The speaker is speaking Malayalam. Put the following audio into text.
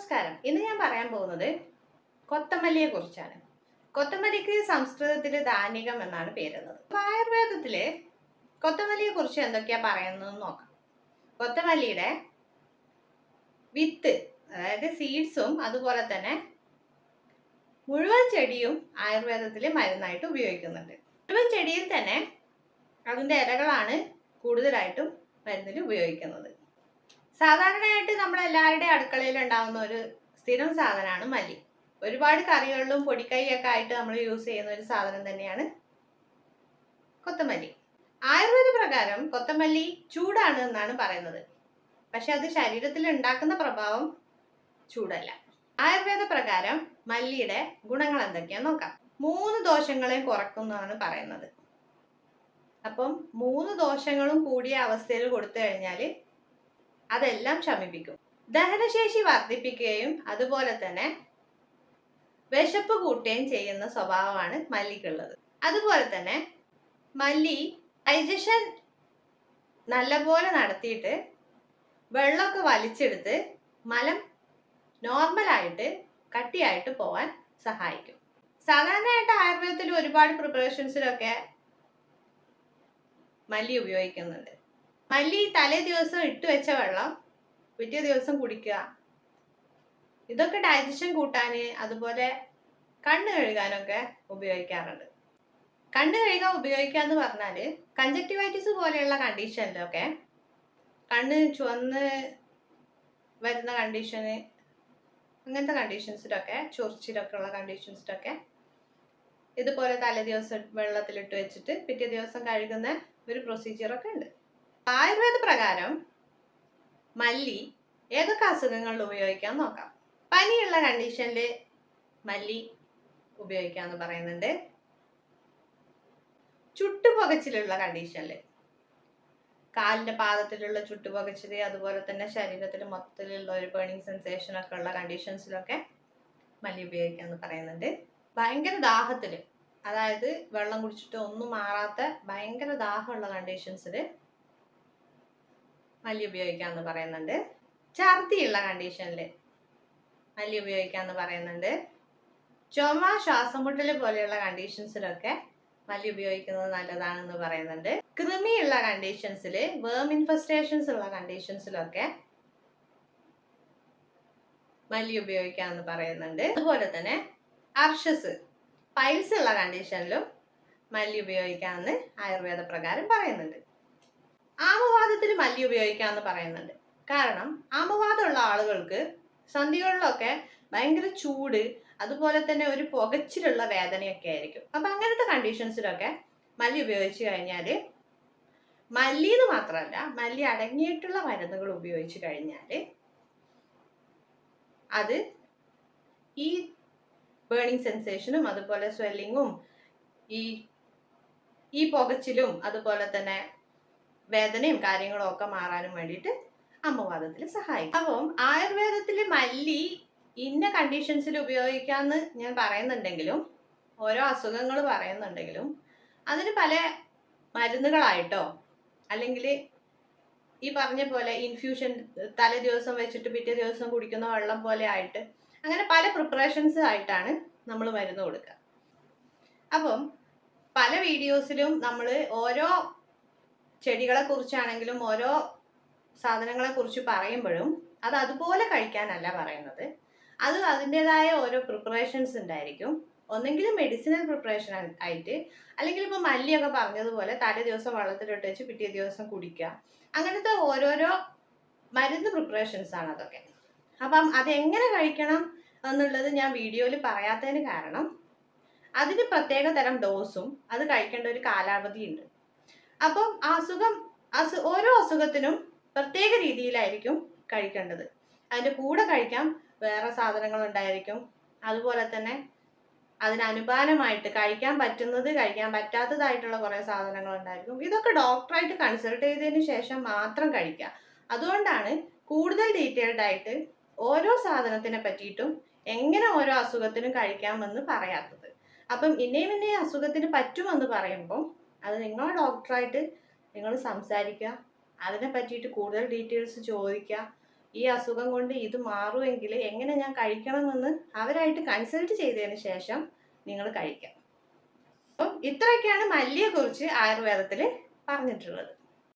നമസ്കാരം. ഇന്ന് ഞാൻ പറയാൻ പോകുന്നത് കൊത്തമല്ലിയെ കുറിച്ചാണ്. കൊത്തമല്ലിക്ക് സംസ്കൃതത്തിൽ ധാന്യകം എന്നാണ് പേരുള്ളത്. ആയുർവേദത്തില് കൊത്തമല്ലിയെ കുറിച്ച് എന്തൊക്കെയാ പറയുന്നത് നോക്കാം. കൊത്തമല്ലിയുടെ വിത്ത്, അതായത് സീഡ്സും അതുപോലെ തന്നെ മുഴുവൻ ചെടിയും ആയുർവേദത്തിൽ മരുന്നായിട്ട് ഉപയോഗിക്കുന്നുണ്ട്. മുഴുവൻ ചെടിയിൽ തന്നെ അതിൻ്റെ ഇലകളാണ് കൂടുതലായിട്ടും മരുന്നിൽ ഉപയോഗിക്കുന്നത്. സാധാരണയായിട്ട് നമ്മളെല്ലാവരുടെയും അടുക്കളയിൽ ഉണ്ടാകുന്ന ഒരു സ്ഥിരം സാധനമാണ് മല്ലി. ഒരുപാട് കറികളിലും പൊടിക്കൈയൊക്കെ ആയിട്ട് നമ്മൾ യൂസ് ചെയ്യുന്ന ഒരു സാധനം തന്നെയാണ് കൊത്തമല്ലി. ആയുർവേദ പ്രകാരം കൊത്തമല്ലി ചൂടാണ് എന്നാണ് പറയുന്നത്. പക്ഷെ അത് ശരീരത്തിൽ ഉണ്ടാക്കുന്ന പ്രഭാവം ചൂടല്ല. ആയുർവേദ പ്രകാരം മല്ലിയുടെ ഗുണങ്ങൾ എന്തൊക്കെയാന്ന് നോക്കാം. 3 ദോഷങ്ങളെയും കുറക്കുന്നതാണ് പറയുന്നത്. അപ്പം 3 ദോഷങ്ങളും കൂടിയ അവസ്ഥയിൽ കൊടുത്തു കഴിഞ്ഞാൽ അതെല്ലാം ശമിപ്പിക്കും. ദഹനശേഷി വർദ്ധിപ്പിക്കുകയും അതുപോലെ തന്നെ വിശപ്പ് കൂട്ടുകയും ചെയ്യുന്ന സ്വഭാവമാണ് മല്ലിക്കുള്ളത്. അതുപോലെ തന്നെ മല്ലി ഡൈജഷൻ നല്ലപോലെ നടത്തിയിട്ട് വെള്ളമൊക്കെ വലിച്ചെടുത്ത് മലം നോർമലായിട്ട് കട്ടിയായിട്ട് പോവാൻ സഹായിക്കും. സാധാരണയായിട്ട് ആയുർവേദത്തിൽ ഒരുപാട് പ്രിപ്പറേഷൻസിലൊക്കെ മല്ലി ഉപയോഗിക്കുന്നുണ്ട്. മല്ലി തലേ ദിവസം ഇട്ട് വെച്ച വെള്ളം പിറ്റേ ദിവസം കുടിക്കുക. ഇതൊക്കെ ഡൈജഷൻ കൂട്ടാന് അതുപോലെ കണ്ണ് കഴുകാനൊക്കെ ഉപയോഗിക്കാറുണ്ട്. കണ്ണ് കഴുകാൻ ഉപയോഗിക്കുക എന്ന് പറഞ്ഞാൽ കൺജക്റ്റിവൈറ്റിസ് പോലെയുള്ള കണ്ടീഷനിലൊക്കെ, കണ്ണ് ചുവന്ന് വരുന്ന കണ്ടീഷന്, അങ്ങനത്തെ കണ്ടീഷൻസിലൊക്കെ, ചൊറിച്ചിലൊക്കെ ഉള്ള കണ്ടീഷൻസിലൊക്കെ ഇതുപോലെ തലേ ദിവസം വെള്ളത്തിലിട്ട് വെച്ചിട്ട് പിറ്റേ ദിവസം കഴുകുന്ന ഒരു പ്രൊസീജിയറൊക്കെ ഉണ്ട്. ആയുർവേദ പ്രകാരം മല്ലി ഏതൊക്കെ അസുഖങ്ങളിൽ ഉപയോഗിക്കാൻ നോക്കാം. പനിയുള്ള കണ്ടീഷനിൽ മല്ലി ഉപയോഗിക്കാന്ന് പറയുന്നുണ്ട്. ചുട്ടുപുകച്ചിലുള്ള കണ്ടീഷനിൽ, കാലിന്റെ പാദത്തിലുള്ള ചുട്ടുപുകച്ചില്, അതുപോലെ തന്നെ ശരീരത്തിൽ മൊത്തത്തിലുള്ള ഒരു ബേണിംഗ് സെൻസേഷൻ ഒക്കെ ഉള്ള കണ്ടീഷൻസിലൊക്കെ മല്ലി ഉപയോഗിക്കാന്ന് പറയുന്നുണ്ട്. ഭയങ്കര ദാഹത്തില്, അതായത് വെള്ളം കുടിച്ചിട്ട് ഒന്നും മാറാത്ത ഭയങ്കര ദാഹമുള്ള കണ്ടീഷൻസിൽ മല്ലി ഉപയോഗിക്കാന്ന് പറയുന്നുണ്ട്. ഛർദിയുള്ള കണ്ടീഷനിൽ മല്ലി ഉപയോഗിക്കാന്ന് പറയുന്നുണ്ട്. ചുമ, ശ്വാസമുട്ടൽ പോലെയുള്ള കണ്ടീഷൻസിലൊക്കെ മല്ലി ഉപയോഗിക്കുന്നത് നല്ലതാണെന്ന് പറയുന്നുണ്ട്. കൃമിയുള്ള കണ്ടീഷൻസിൽ, വേം ഇൻഫെസ്റ്റേഷൻസ് ഉള്ള കണ്ടീഷൻസിലൊക്കെ മല്ലി ഉപയോഗിക്കാമെന്ന് പറയുന്നുണ്ട്. അതുപോലെ തന്നെ അർഷസ്, പൈൽസ് ഉള്ള കണ്ടീഷനിലും മല്ലി ഉപയോഗിക്കാമെന്ന് ആയുർവേദ പ്രകാരം പറയുന്നുണ്ട്. ആമവാദത്തിൽ മല്ലി ഉപയോഗിക്കാമെന്ന് പറയുന്നുണ്ട്. കാരണം ആമവാദമുള്ള ആളുകൾക്ക് സന്ധികളിലൊക്കെ ഭയങ്കര ചൂട്, അതുപോലെ തന്നെ ഒരു പുകച്ചിലുള്ള വേദനയൊക്കെ ആയിരിക്കും. അപ്പൊ അങ്ങനത്തെ കണ്ടീഷൻസിലൊക്കെ മല്ലി ഉപയോഗിച്ച് കഴിഞ്ഞാൽ, മല്ലി എന്ന് മാത്രമല്ല മല്ലി അടങ്ങിയിട്ടുള്ള മരുന്നുകൾ ഉപയോഗിച്ച് കഴിഞ്ഞാൽ അത് ഈ ബേണിംഗ് സെൻസേഷനും അതുപോലെ സ്വെല്ലിങ്ങും ഈ പുകച്ചിലും അതുപോലെ തന്നെ വേദനയും കാര്യങ്ങളും ഒക്കെ മാറാനും വേണ്ടിയിട്ട് അമ്മവാദത്തിൽ സഹായിക്കും. അപ്പം ആയുർവേദത്തിൽ മല്ലി ഇന്ന കണ്ടീഷൻസിൽ ഉപയോഗിക്കാമെന്ന് ഞാൻ പറയുന്നുണ്ടെങ്കിലും, ഓരോ അസുഖങ്ങൾ പറയുന്നുണ്ടെങ്കിലും, അതിന് പല മരുന്നുകളായിട്ടോ അല്ലെങ്കിൽ ഈ പറഞ്ഞ പോലെ ഇൻഫ്യൂഷൻ തലേ ദിവസം വെച്ചിട്ട് പിറ്റേ ദിവസം കുടിക്കുന്ന വെള്ളം പോലെ ആയിട്ട്, അങ്ങനെ പല പ്രിപ്പറേഷൻസ് ആയിട്ടാണ് നമ്മൾ മരുന്ന് കൊടുക്കുക. അപ്പം പല വീഡിയോസിലും നമ്മൾ ഓരോ ചെടികളെ കുറിച്ചാണെങ്കിലും ഓരോ സാധനങ്ങളെ കുറിച്ച് പറയുമ്പോഴും അത് അതുപോലെ കഴിക്കാനല്ല പറയുന്നത്. അത് അതിൻ്റെതായ ഓരോ പ്രിപ്പറേഷൻസ് ഉണ്ടായിരിക്കും. ഒന്നെങ്കിലും മെഡിസിനൽ പ്രിപ്പറേഷൻ ആയിട്ട്, അല്ലെങ്കിൽ ഇപ്പോൾ മല്ലിയൊക്കെ പറഞ്ഞതുപോലെ തലേ ദിവസം വെള്ളത്തിലിട്ട് വെച്ച് പിറ്റേ ദിവസം കുടിക്കുക, അങ്ങനത്തെ ഓരോരോ മരുന്ന് പ്രിപ്പറേഷൻസ് ആണ് അതൊക്കെ. അപ്പം അതെങ്ങനെ കഴിക്കണം എന്നുള്ളത് ഞാൻ വീഡിയോയിൽ പറയാത്തതിന് കാരണം അതിന് പ്രത്യേക തരം ഡോസും അത് കഴിക്കേണ്ട ഒരു കാലാവധി ഉണ്ട്. അപ്പം ഓരോ അസുഖത്തിനും പ്രത്യേക രീതിയിലായിരിക്കും കഴിക്കേണ്ടത്. അതിൻ്റെ കൂടെ കഴിക്കാൻ വേറെ സാധനങ്ങൾ ഉണ്ടായിരിക്കും. അതുപോലെ തന്നെ അതിനനുപാനമായിട്ട് കഴിക്കാൻ പറ്റുന്നത്, കഴിക്കാൻ പറ്റാത്തതായിട്ടുള്ള കുറേ സാധനങ്ങൾ ഉണ്ടായിരിക്കും. ഇതൊക്കെ ഡോക്ടറായിട്ട് കൺസൾട്ട് ചെയ്തതിന് ശേഷം മാത്രം കഴിക്കുക. അതുകൊണ്ടാണ് കൂടുതൽ ഡീറ്റെയിൽഡ് ആയിട്ട് ഓരോ സാധനത്തിനെ പറ്റിയിട്ടും എങ്ങനെ ഓരോ അസുഖത്തിനും കഴിക്കാമെന്ന് പറയാത്തത്. അപ്പം ഇന്നേ അസുഖത്തിന് പറ്റുമെന്ന് പറയുമ്പോൾ അത് നിങ്ങളെ ഡോക്ടറായിട്ട് നിങ്ങൾ സംസാരിക്കുക, അതിനെ പറ്റിയിട്ട് കൂടുതൽ ഡീറ്റെയിൽസ് ചോദിക്കുക. ഈ അസുഖം കൊണ്ട് ഇത് മാറുമെങ്കിൽ എങ്ങനെ ഞാൻ കഴിക്കണമെന്ന് അവരായിട്ട് കൺസൾട്ട് ചെയ്തതിന് ശേഷം നിങ്ങൾ കഴിക്കാം. അപ്പം ഇത്രയൊക്കെയാണ് മല്ലിയെ കുറിച്ച് ആയുർവേദത്തിൽ പറഞ്ഞിട്ടുള്ളത്.